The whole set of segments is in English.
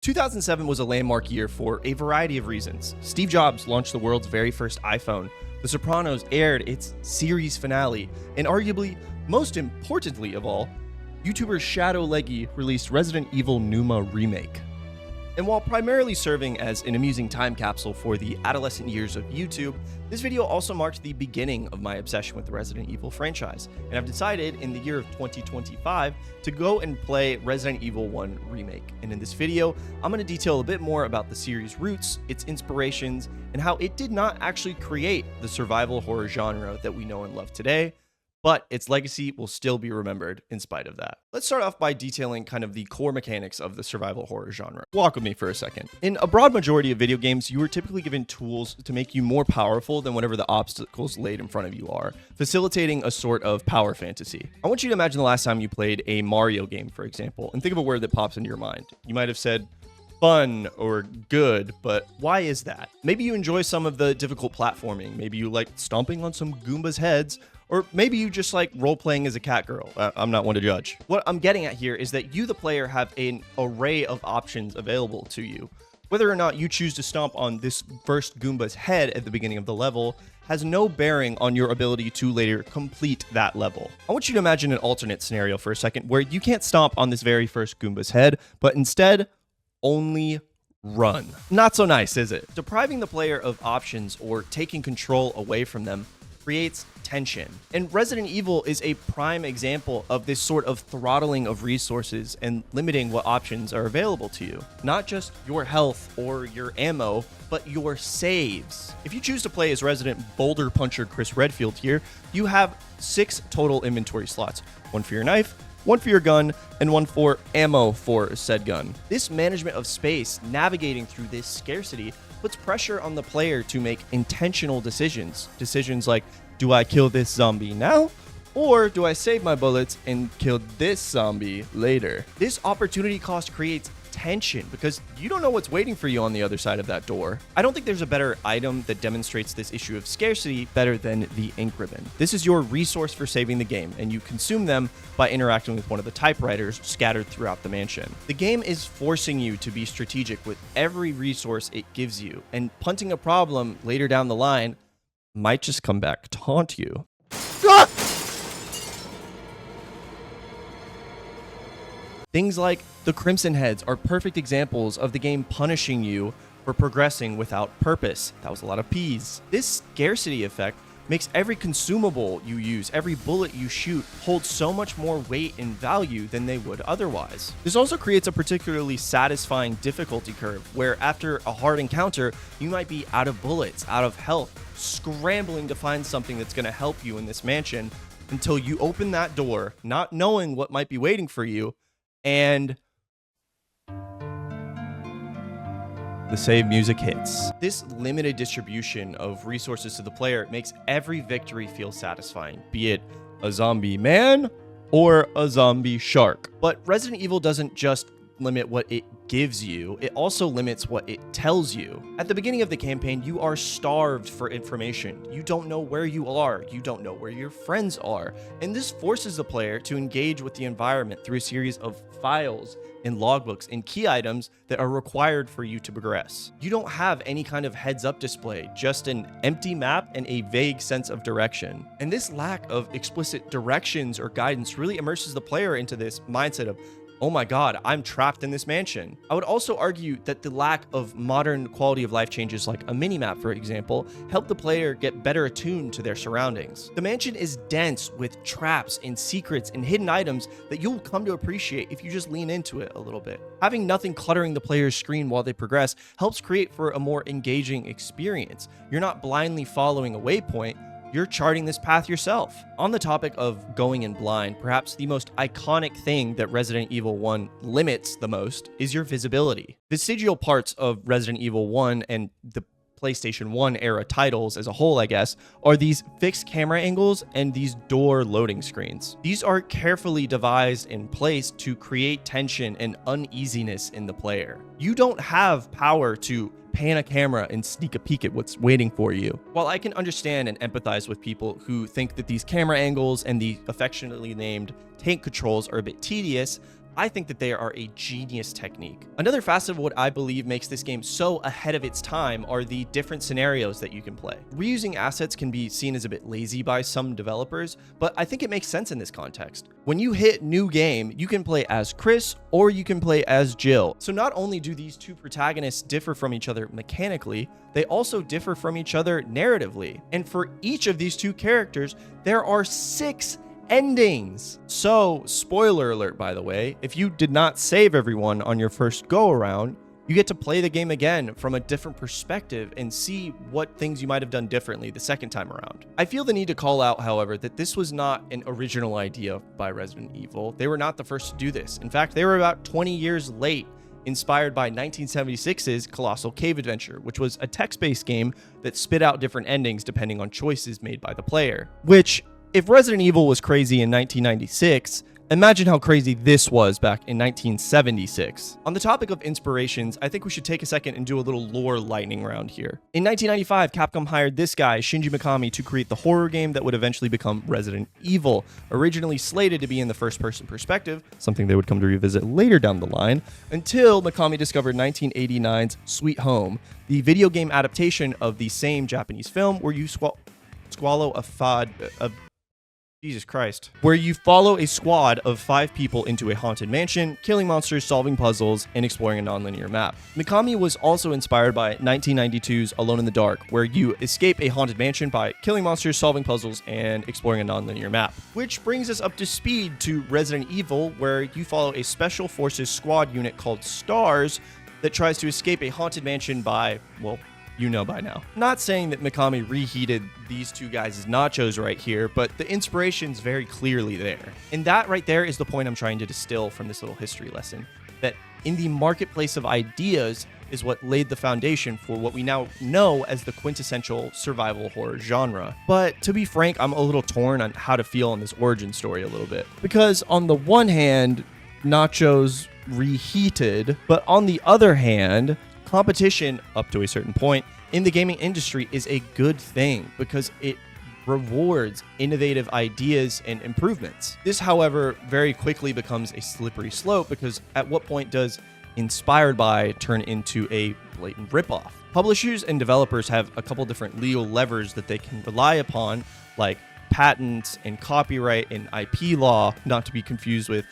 2007 was a landmark year for a variety of reasons. Steve Jobs launched the world's very first iPhone. The Sopranos aired its series finale. And arguably, most importantly of all, YouTuber Shadow Leggy released Resident Evil Numa Remake. And while primarily serving as an amusing time capsule for the adolescent years of YouTube, this video also marked the beginning of my obsession with the Resident Evil franchise, and I've decided in the year of 2025 to go and play Resident Evil 1 Remake. And in this video, I'm going to detail a bit more about the series' roots, its inspirations, and how it did not actually create the survival horror genre that we know and love today, but its legacy will still be remembered in spite of that. Let's start off by detailing kind of the core mechanics of the survival horror genre. Walk with me for a second. In a broad majority of video games, you are typically given tools to make you more powerful than whatever the obstacles laid in front of you are, facilitating a sort of power fantasy. I want you to imagine the last time you played a Mario game, for example, and think of a word that pops into your mind. You might have said fun or good, but why is that? Maybe you enjoy some of the difficult platforming. Maybe you like stomping on some Goombas' heads, or maybe you just like role-playing as a cat girl. I'm not one to judge. What I'm getting at here is that you, the player, have an array of options available to you. Whether or not you choose to stomp on this first Goomba's head at the beginning of the level has no bearing on your ability to later complete that level. I want you to imagine an alternate scenario for a second where you can't stomp on this very first Goomba's head, but instead only run. Not so nice, is it? Depriving the player of options or taking control away from them creates tension. And Resident Evil is a prime example of this sort of throttling of resources and limiting what options are available to you. Not just your health or your ammo, but your saves. If you choose to play as Resident Boulder Puncher Chris Redfield here, you have 6 total inventory slots. 1 for your knife, 1 for your gun, and 1 for ammo for said gun. This management of space, navigating through this scarcity, puts pressure on the player to make intentional decisions. Decisions like, do I kill this zombie now? Or do I save my bullets and kill this zombie later? This opportunity cost creates tension because you don't know what's waiting for you on the other side of that door. I don't think there's a better item that demonstrates this issue of scarcity better than the ink ribbon. This is your resource for saving the game, and you consume them by interacting with one of the typewriters scattered throughout the mansion. The game is forcing you to be strategic with every resource it gives you, and punting a problem later down the line might just come back to haunt you. Ah! Things like the Crimson Heads are perfect examples of the game punishing you for progressing without purpose. That was a lot of P's. This scarcity effect makes every consumable you use, every bullet you shoot, hold so much more weight and value than they would otherwise. This also creates a particularly satisfying difficulty curve, where after a hard encounter, you might be out of bullets, out of health, scrambling to find something that's going to help you in this mansion until you open that door, not knowing what might be waiting for you, and the save music hits. This limited distribution of resources to the player makes every victory feel satisfying, be it a zombie man or a zombie shark. But Resident Evil doesn't just limit what it gives you, it also limits what it tells you. At the beginning of the campaign, you are starved for information. You don't know where you are, you don't know where your friends are, and this forces the player to engage with the environment through a series of files and logbooks and key items that are required for you to progress. You don't have any kind of heads-up display, just an empty map and a vague sense of direction. And this lack of explicit directions or guidance really immerses the player into this mindset of, oh my god, I'm trapped in this mansion. I would also argue that the lack of modern quality of life changes like a minimap, for example, help the player get better attuned to their surroundings. The mansion is dense with traps and secrets and hidden items that you'll come to appreciate if you just lean into it a little bit. Having nothing cluttering the player's screen while they progress helps create for a more engaging experience. You're not blindly following a waypoint, you're charting this path yourself. On the topic of going in blind, perhaps the most iconic thing that Resident Evil 1 limits the most is your visibility. Vestigial parts of Resident Evil 1 and the PlayStation 1 era titles as a whole, I guess, are these fixed camera angles and these door loading screens. These are carefully devised and placed to create tension and uneasiness in the player. You don't have power to pan a camera and sneak a peek at what's waiting for you. While I can understand and empathize with people who think that these camera angles and the affectionately named tank controls are a bit tedious, I think that they are a genius technique. Another facet of what I believe makes this game so ahead of its time are the different scenarios that you can play. Reusing assets can be seen as a bit lazy by some developers, but I think it makes sense in this context. When you hit new game, you can play as Chris or you can play as Jill. So not only do these two protagonists differ from each other mechanically, they also differ from each other narratively. And for each of these two characters, there are 6 endings. So, spoiler alert, by the way, if you did not save everyone on your first go around, you get to play the game again from a different perspective and see what things you might have done differently the second time around. I feel the need to call out, however, that this was not an original idea by Resident Evil. They were not the first to do this. In fact, they were about 20 years late, inspired by 1976's Colossal Cave Adventure, which was a text-based game that spit out different endings depending on choices made by the player. Which, if Resident Evil was crazy in 1996, imagine how crazy this was back in 1976. On the topic of inspirations, I think we should take a second and do a little lore lightning round here. In 1995, Capcom hired this guy, Shinji Mikami, to create the horror game that would eventually become Resident Evil, originally slated to be in the first-person perspective, something they would come to revisit later down the line, until Mikami discovered 1989's Sweet Home, the video game adaptation of the same Japanese film where you swallow Jesus Christ. Where you follow a squad of 5 people into a haunted mansion, killing monsters, solving puzzles, and exploring a non-linear map. Mikami was also inspired by 1992's Alone in the Dark, where you escape a haunted mansion by killing monsters, solving puzzles, and exploring a non-linear map. Which brings us up to speed to Resident Evil, where you follow a special forces squad unit called STARS that tries to escape a haunted mansion by, well, you know by now. Not saying that Mikami reheated these two guys' nachos right here, but the inspiration's very clearly there. And that right there is the point I'm trying to distill from this little history lesson, that in the marketplace of ideas is what laid the foundation for what we now know as the quintessential survival horror genre. But to be frank, I'm a little torn on how to feel on this origin story a little bit. Because on the one hand, nachos reheated, but on the other hand, competition, up to a certain point, in the gaming industry is a good thing because it rewards innovative ideas and improvements. This, however, very quickly becomes a slippery slope because at what point does inspired by turn into a blatant ripoff? Publishers and developers have a couple different legal levers that they can rely upon, like patents and copyright and IP law, not to be confused with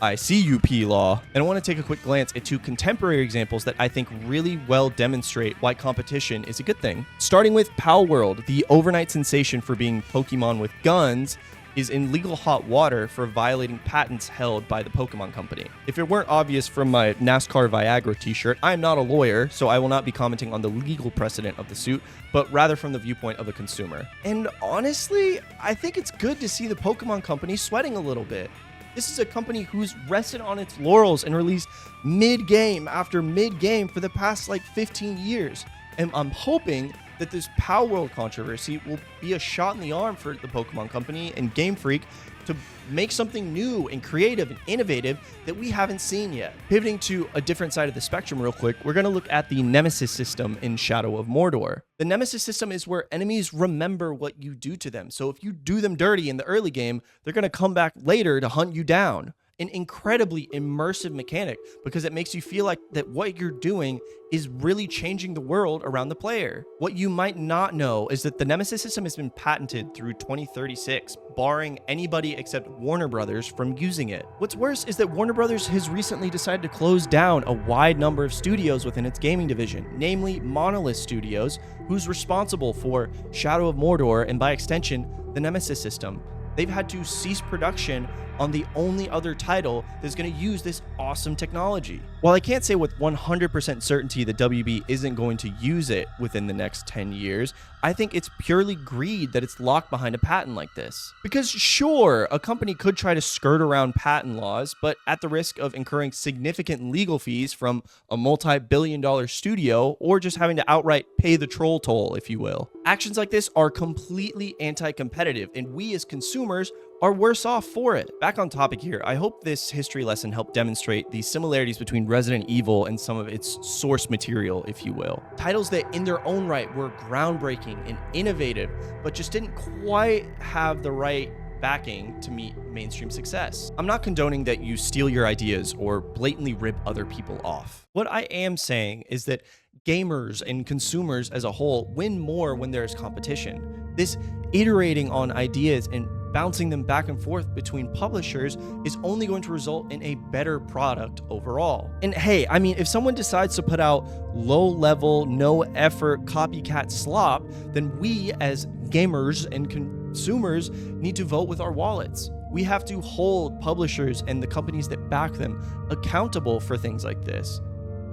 ICUP law. And I want to take a quick glance at 2 contemporary examples that I think really well demonstrate why competition is a good thing. Starting with Palworld, the overnight sensation for being Pokemon with guns is in legal hot water for violating patents held by the Pokemon Company. If it weren't obvious from my NASCAR Viagra t-shirt, I am not a lawyer, so I will not be commenting on the legal precedent of the suit, but rather from the viewpoint of a consumer. And honestly, I think it's good to see the Pokemon Company sweating a little bit. This is a company who's rested on its laurels and released mid-game after mid-game for the past 15 years. And I'm hoping that this Palworld controversy will be a shot in the arm for the Pokemon Company and Game Freak to make something new and creative and innovative that we haven't seen yet. Pivoting to a different side of the spectrum real quick, we're going to look at the Nemesis system in Shadow of Mordor. The Nemesis system is where enemies remember what you do to them. So if you do them dirty in the early game, they're going to come back later to hunt you down. An incredibly immersive mechanic because it makes you feel like that what you're doing is really changing the world around the player. What you might not know is that the Nemesis system has been patented through 2036, barring anybody except Warner Brothers from using it. What's worse is that Warner Brothers has recently decided to close down a wide number of studios within its gaming division, namely Monolith Studios, who's responsible for Shadow of Mordor and by extension, the Nemesis system. They've had to cease production on the only other title that's going to use this awesome technology. While I can't say with 100% certainty that WB isn't going to use it within the next 10 years, I think it's purely greed that it's locked behind a patent like this. Because sure, a company could try to skirt around patent laws, but at the risk of incurring significant legal fees from a multi-billion-dollar studio or just having to outright pay the troll toll, if you will. Actions like this are completely anti-competitive, and we as consumers are worse off for it. Back on topic here, I hope this history lesson helped demonstrate the similarities between Resident Evil and some of its source material, if you will. Titles that in their own right were groundbreaking and innovative, but just didn't quite have the right backing to meet mainstream success. I'm not condoning that you steal your ideas or blatantly rip other people off. What I am saying is that gamers and consumers as a whole win more when there is competition. This iterating on ideas and bouncing them back and forth between publishers is only going to result in a better product overall. And hey, I mean, if someone decides to put out low level, no effort copycat slop, then we as gamers and consumers need to vote with our wallets. We have to hold publishers and the companies that back them accountable for things like this.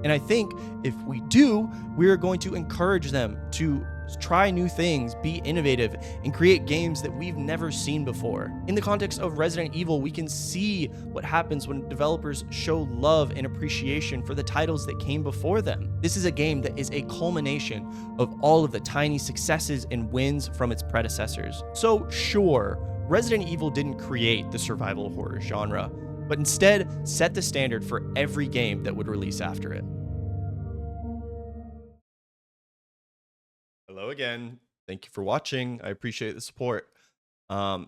And I think if we do, we're going to encourage them to try new things, be innovative, and create games that we've never seen before. In the context of Resident Evil, we can see what happens when developers show love and appreciation for the titles that came before them. This is a game that is a culmination of all of the tiny successes and wins from its predecessors. So sure, Resident Evil didn't create the survival horror genre, but instead set the standard for every game that would release after it. Hello again. Thank you for watching. I appreciate the support.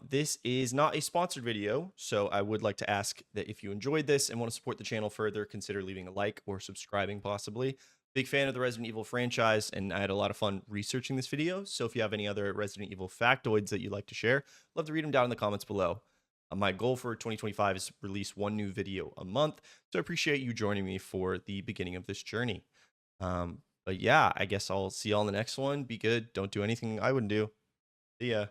This is not a sponsored video, so I would like to ask that if you enjoyed this and want to support the channel further, consider leaving a like or subscribing possibly. Big fan of the Resident Evil franchise, and I had a lot of fun researching this video, so if you have any other Resident Evil factoids that you'd like to share, love to read them down in the comments below. My goal for 2025 is to release one new video a month, so I appreciate you joining me for the beginning of this journey. But yeah, I guess I'll see y'all in the next one. Be good. Don't do anything I wouldn't do. See ya.